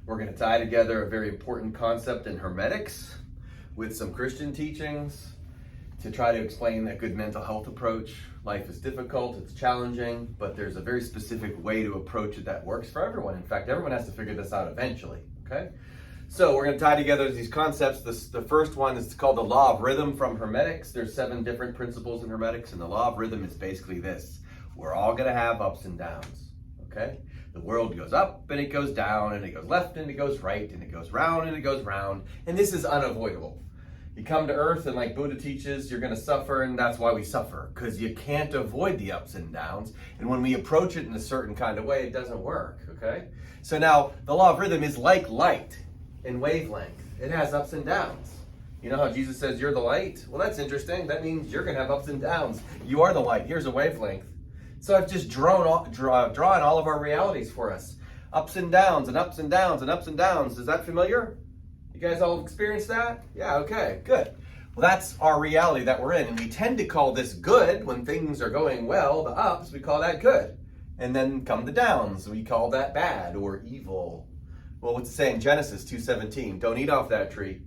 We're going to tie together a very important concept in hermeneutics with some Christian teachings to try to explain a good mental health approach. Life is difficult, it's challenging, but there's a very specific way to approach it that works for everyone. In fact, everyone has to figure this out eventually, okay? So we're going to tie together these concepts. The first one is called the law of rhythm from hermeneutics. There's 7 different principles in hermeneutics, and the law of rhythm is basically this. We're all going to have ups and downs, okay? The world goes up and it goes down and it goes left and it goes right and it goes round and it goes round, and this is unavoidable. You come to earth and like Buddha teaches, you're going to suffer, and that's why we suffer, because you can't avoid the ups and downs, and when we approach it in a certain kind of way, it doesn't work, okay? So now the law of rhythm is like light in wavelength. It has ups and downs. You know how Jesus says you're the light? Well, that's interesting. That means you're going to have ups and downs. You are the light. Here's a wavelength. So I've just drawn all of our realities for us. Ups and downs and ups and downs and ups and downs. Is that familiar? You guys all experienced that? Yeah, okay, good. Well, that's our reality that we're in. And we tend to call this good when things are going well. The ups, we call that good. And then come the downs. We call that bad or evil. Well, what's it say in Genesis 2:17? Don't eat off that tree.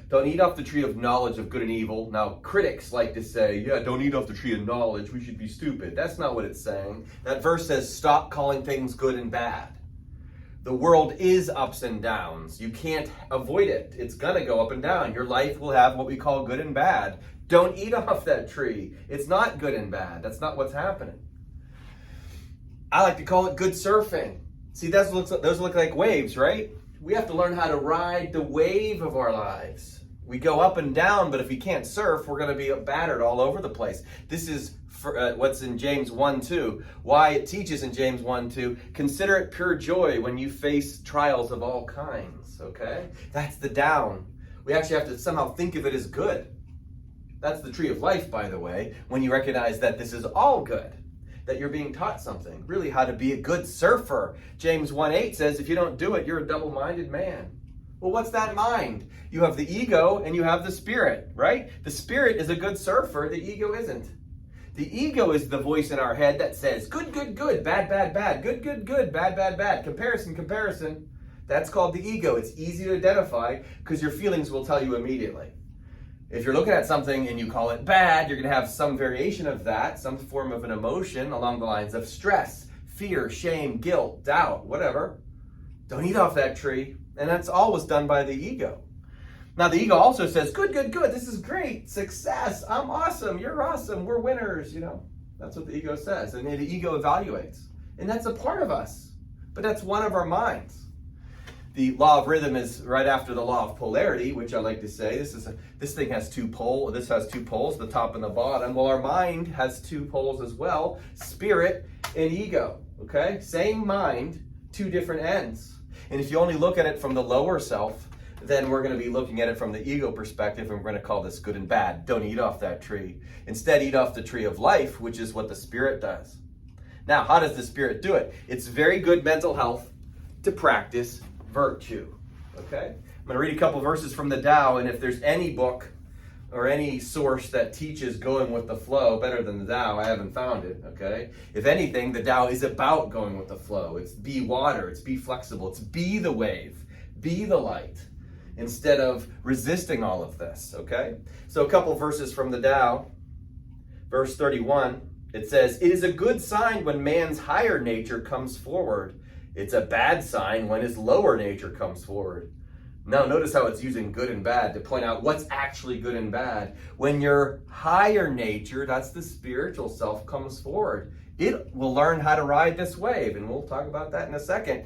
Don't eat off the tree of knowledge of good and evil. Now, critics like to say, yeah, don't eat off the tree of knowledge. We should be stupid. That's not what it's saying. That verse says, stop calling things good and bad. The world is ups and downs. You can't avoid it. It's going to go up and down. Your life will have what we call good and bad. Don't eat off that tree. It's not good and bad. That's not what's happening. I like to call it good surfing. See, those look like waves, right? We have to learn how to ride the wave of our lives. We go up and down, but if we can't surf, we're going to be battered all over the place. This is what's in James 1:2. Why it teaches in James 1:2, consider it pure joy when you face trials of all kinds, okay? That's the down. We actually have to somehow think of it as good. That's the tree of life, by the way, when you recognize that this is all good, that you're being taught something, really how to be a good surfer. James 1:8 says, if you don't do it, you're a double-minded man. Well, what's that mind? You have the ego and you have the spirit, right? The spirit is a good surfer, the ego isn't. The ego is the voice in our head that says, good, good, good, bad, bad, bad, good, good, good, bad, bad, bad, comparison, comparison. That's called the ego. It's easy to identify because your feelings will tell you immediately. If you're looking at something and you call it bad, you're going to have some variation of that, some form of an emotion along the lines of stress, fear, shame, guilt, doubt, whatever. Don't eat off that tree. And that's always done by the ego. Now, the ego also says, good, good, good. This is great. Success. I'm awesome. You're awesome. We're winners. You know, that's what the ego says. And the ego evaluates. And that's a part of us. But that's one of our minds. The law of rhythm is right after the law of polarity, which I like to say. This thing has 2 poles. This has 2 poles, the top and the bottom. Well, our mind has 2 poles as well, spirit and ego. Okay? Same mind, 2 different ends. And if you only look at it from the lower self, then we're going to be looking at it from the ego perspective, and we're going to call this good and bad. Don't eat off that tree. Instead, eat off the tree of life, which is what the spirit does. Now, how does the spirit do it? It's very good mental health to practice virtue. Okay? I'm going to read a couple verses from the Tao, and if there's any book or any source that teaches going with the flow better than the Tao, I haven't found it, okay? If anything, the Tao is about going with the flow. It's be water, it's be flexible, it's be the wave, be the light, instead of resisting all of this, okay? So a couple verses from the Tao. Verse 31, it says, it is a good sign when man's higher nature comes forward. It's a bad sign when his lower nature comes forward. Now, notice how it's using good and bad to point out what's actually good and bad. When your higher nature, that's the spiritual self, comes forward, it will learn how to ride this wave, and we'll talk about that in a second.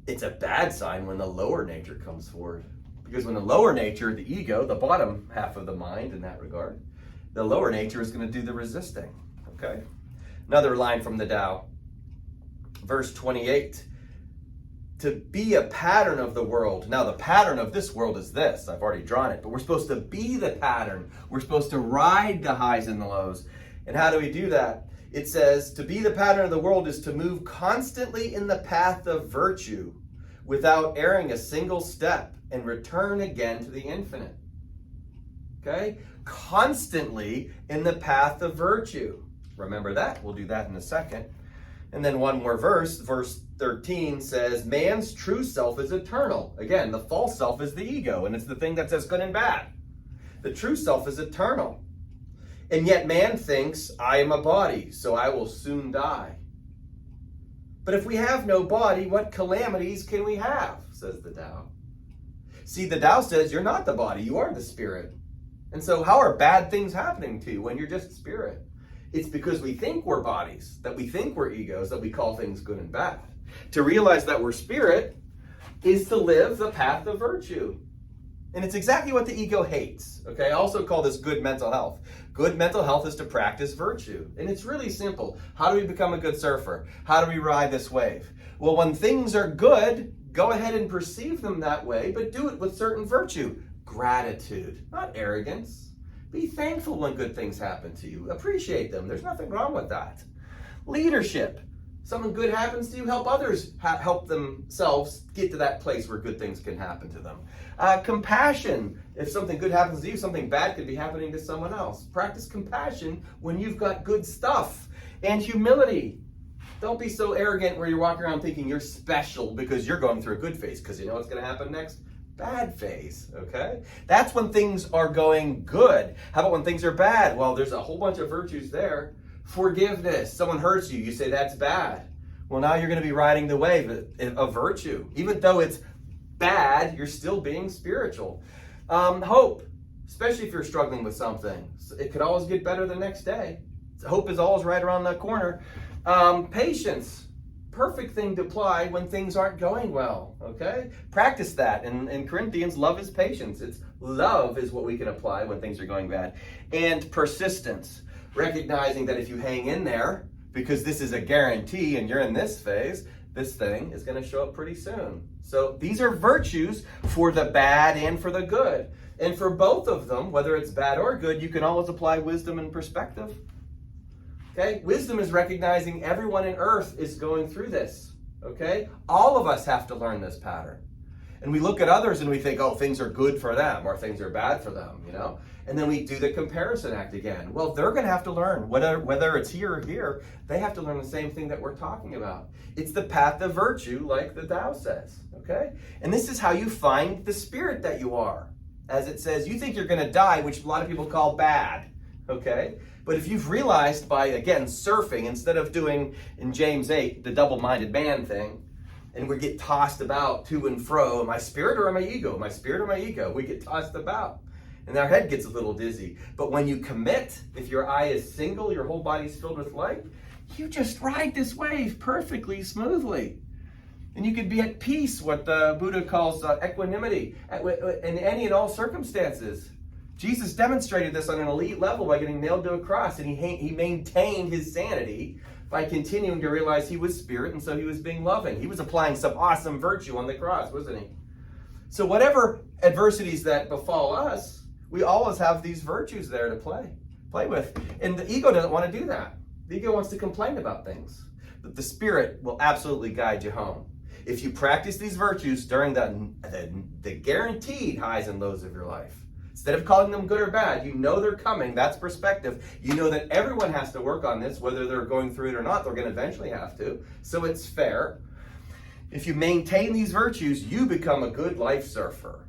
It's a bad sign when the lower nature comes forward, because when the lower nature, the ego, the bottom half of the mind in that regard, the lower nature is going to do the resisting, okay? Another line from the Tao, verse 28. To be a pattern of the world. Now, the pattern of this world is this. I've already drawn it, but we're supposed to be the pattern. We're supposed to ride the highs and the lows. And how do we do that? It says, to be the pattern of the world is to move constantly in the path of virtue without erring a single step and return again to the infinite. Okay? Constantly in the path of virtue. Remember that. We'll do that in a second. And then one more verse, verse 13 says, man's true self is eternal. Again, the false self is the ego, and it's the thing that says good and bad. The true self is eternal. And yet man thinks, I am a body, so I will soon die. But if we have no body, what calamities can we have, says the Tao. See, the Tao says you're not the body, you are the spirit. And so how are bad things happening to you when you're just spirit? It's because we think we're bodies, that we think we're egos, that we call things good and bad. To realize that we're spirit is to live the path of virtue. And it's exactly what the ego hates. Okay, I also call this good mental health. Good mental health is to practice virtue. And it's really simple. How do we become a good surfer? How do we ride this wave? Well, when things are good, go ahead and perceive them that way, but do it with certain virtue. Gratitude, not arrogance. Be thankful when good things happen to you. Appreciate them. There's nothing wrong with that. Leadership. Something good happens to you, help others help themselves get to that place where good things can happen to them. Compassion. If something good happens to you, something bad could be happening to someone else. Practice compassion when you've got good stuff. And humility. Don't be so arrogant where you're walking around thinking you're special because you're going through a good phase, because you know what's going to happen next? Bad phase, okay? That's when things are going good. How about when things are bad? Well, there's a whole bunch of virtues there. Forgiveness. Someone hurts you, you say that's bad. Well, now you're going to be riding the wave of virtue. Even though it's bad, you're still being spiritual. Hope, especially if you're struggling with something. It could always get better the next day. Hope is always right around the corner. Patience. Perfect thing to apply when things aren't going well, okay? Practice that. In Corinthians, love is patience. It's love is what we can apply when things are going bad. And persistence. Recognizing that if you hang in there, because this is a guarantee and you're in this phase, this thing is going to show up pretty soon. So these are virtues for the bad and for the good. And for both of them, whether it's bad or good, you can always apply wisdom and perspective. Okay? Wisdom is recognizing everyone in earth is going through this. Okay? All of us have to learn this pattern. And we look at others and we think, oh, things are good for them or things are bad for them, you know? And then we do the comparison act again. Well, they're going to have to learn, whether it's here or here, they have to learn the same thing that we're talking about. It's the path of virtue, like the Tao says, okay? And this is how you find the spirit that you are. As it says, you think you're going to die, which a lot of people call bad, okay? But if you've realized by, again, surfing, instead of doing, in James 8, the double-minded man thing, and we get tossed about to and fro, am I spirit or am I ego? Am I spirit or am I ego? We get tossed about. And our head gets a little dizzy. But when you commit, if your eye is single, your whole body's filled with light, you just ride this wave perfectly, smoothly. And you can be at peace, what the Buddha calls equanimity, in any and all circumstances. Jesus demonstrated this on an elite level by getting nailed to a cross, and he maintained his sanity by continuing to realize he was spirit, and so he was being loving. He was applying some awesome virtue on the cross, wasn't he? So whatever adversities that befall us, we always have these virtues there to play with. And the ego doesn't want to do that. The ego wants to complain about things. But the spirit will absolutely guide you home. If you practice these virtues during the guaranteed highs and lows of your life, instead of calling them good or bad, you know they're coming. That's perspective. You know that everyone has to work on this, whether they're going through it or not. They're going to eventually have to. So it's fair. If you maintain these virtues, you become a good life surfer.